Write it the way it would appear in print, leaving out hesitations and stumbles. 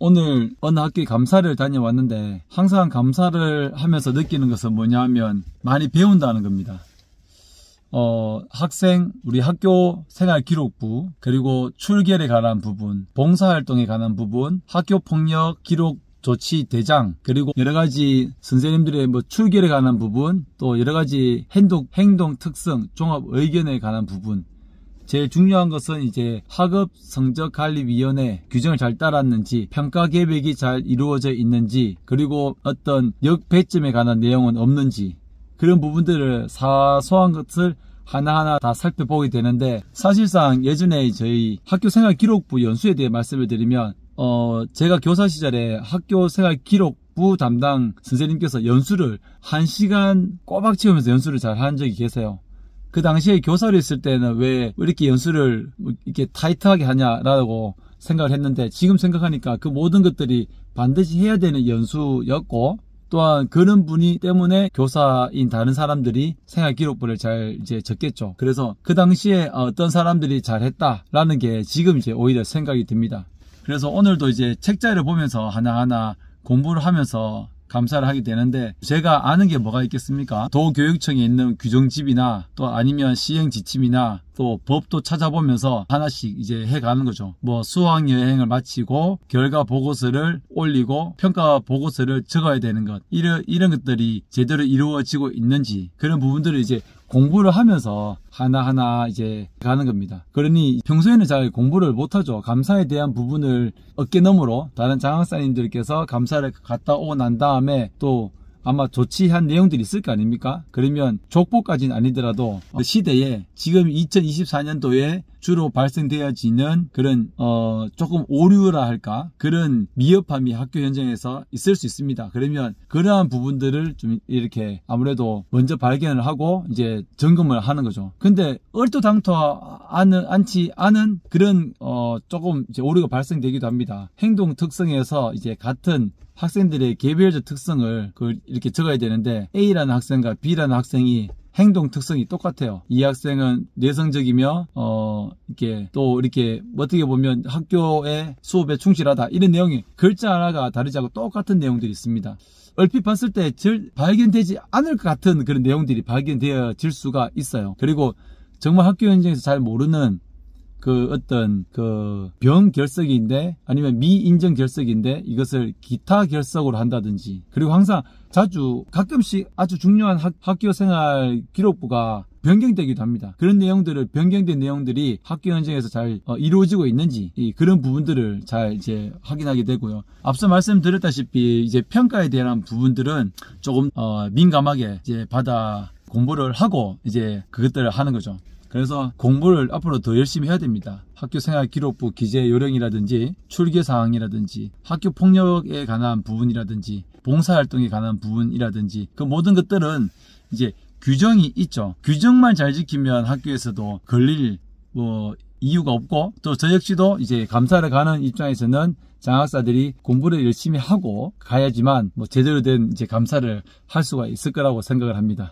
오늘 어느 학교에 감사를 다녀왔는데 항상 감사를 하면서 느끼는 것은 뭐냐 하면 많이 배운다는 겁니다. 우리 학교 생활기록부, 그리고 출결에 관한 부분, 봉사활동에 관한 부분, 학교폭력 기록 조치 대장, 그리고 여러가지 선생님들의 출결에 관한 부분, 또 여러가지 행동 특성, 종합 의견에 관한 부분. 제일 중요한 것은 이제 학업 성적관리위원회 규정을 잘 따랐는지, 평가 계획이 잘 이루어져 있는지, 그리고 어떤 역배점에 관한 내용은 없는지, 그런 부분들을 사소한 것을 하나하나 다 살펴보게 되는데, 사실상 예전에 저희 학교생활기록부 연수에 대해 말씀을 드리면, 제가 교사 시절에 학교생활기록부 담당 선생님께서 연수를 1시간 꼬박 채우면서 연수를 잘 한 적이 계세요. 그 당시에 교사로 있을 때는 왜 이렇게 연수를 이렇게 타이트하게 하냐라고 생각을 했는데, 지금 생각하니까 그 모든 것들이 반드시 해야 되는 연수였고, 또한 그런 분이 때문에 교사인 다른 사람들이 생활기록부를 잘 적겠죠. 그래서 그 당시에 어떤 사람들이 잘했다라는 게 지금 오히려 생각이 듭니다. 그래서 오늘도 책자를 보면서 하나하나 공부를 하면서 감사를 하게 되는데, 제가 아는 게 뭐가 있겠습니까? 도교육청에 있는 규정집이나 또 아니면 시행지침이나 또 법도 찾아보면서 하나씩 해가는 거죠. 수학여행을 마치고 결과 보고서를 올리고 평가 보고서를 적어야 되는 것, 이런 것들이 제대로 이루어지고 있는지, 그런 부분들을 공부를 하면서 하나하나 가는 겁니다. 그러니 평소에는 잘 공부를 못하죠. 감사에 대한 부분을 어깨너머로 다른 장학사님들께서 감사를 갔다 오고 난 다음에 또 아마 조치한 내용들이 있을 거 아닙니까? 그러면 족보까지는 아니더라도 그 시대에 지금 2024년도에 주로 발생되어지는 그런 조금 오류라 할까, 그런 미흡함이 학교 현장에서 있을 수 있습니다. 그러면 그러한 부분들을 좀 이렇게 아무래도 먼저 발견을 하고 점검을 하는 거죠. 근데 얼토당토 않지 않은 그런 조금 오류가 발생되기도 합니다. 행동 특성에서 같은 학생들의 개별적 특성을 이렇게 적어야 되는데, A라는 학생과 B라는 학생이 행동 특성이 똑같아요. 이 학생은 내성적이며 이렇게 또 이렇게 어떻게 보면 학교의 수업에 충실하다, 이런 내용이 글자 하나가 다르지 않고 똑같은 내용들이 있습니다. 얼핏 봤을 때 발견되지 않을 것 같은 그런 내용들이 발견되어질 수가 있어요. 그리고 정말 학교 현장에서 잘 모르는 어떤 병결석인데, 아니면 미인정 결석인데 이것을 기타 결석으로 한다든지, 그리고 항상 가끔씩 아주 중요한 학교생활 기록부가 변경되기도 합니다. 그런 내용들을, 변경된 내용들이 학교 현장에서 잘 이루어지고 있는지, 그런 부분들을 잘 확인하게 되고요. 앞서 말씀드렸다시피 평가에 대한 부분들은 조금 민감하게 받아 공부를 하고 그것들을 하는 거죠. 그래서 공부를 앞으로 더 열심히 해야 됩니다. 학교생활기록부 기재 요령이라든지 출결사항이라든지 학교폭력에 관한 부분이라든지 봉사활동에 관한 부분이라든지, 그 모든 것들은 규정이 있죠. 규정만 잘 지키면 학교에서도 걸릴 이유가 없고, 또 저 역시도 감사를 가는 입장에서는 장학사들이 공부를 열심히 하고 가야지만 제대로 된 감사를 할 수가 있을 거라고 생각을 합니다.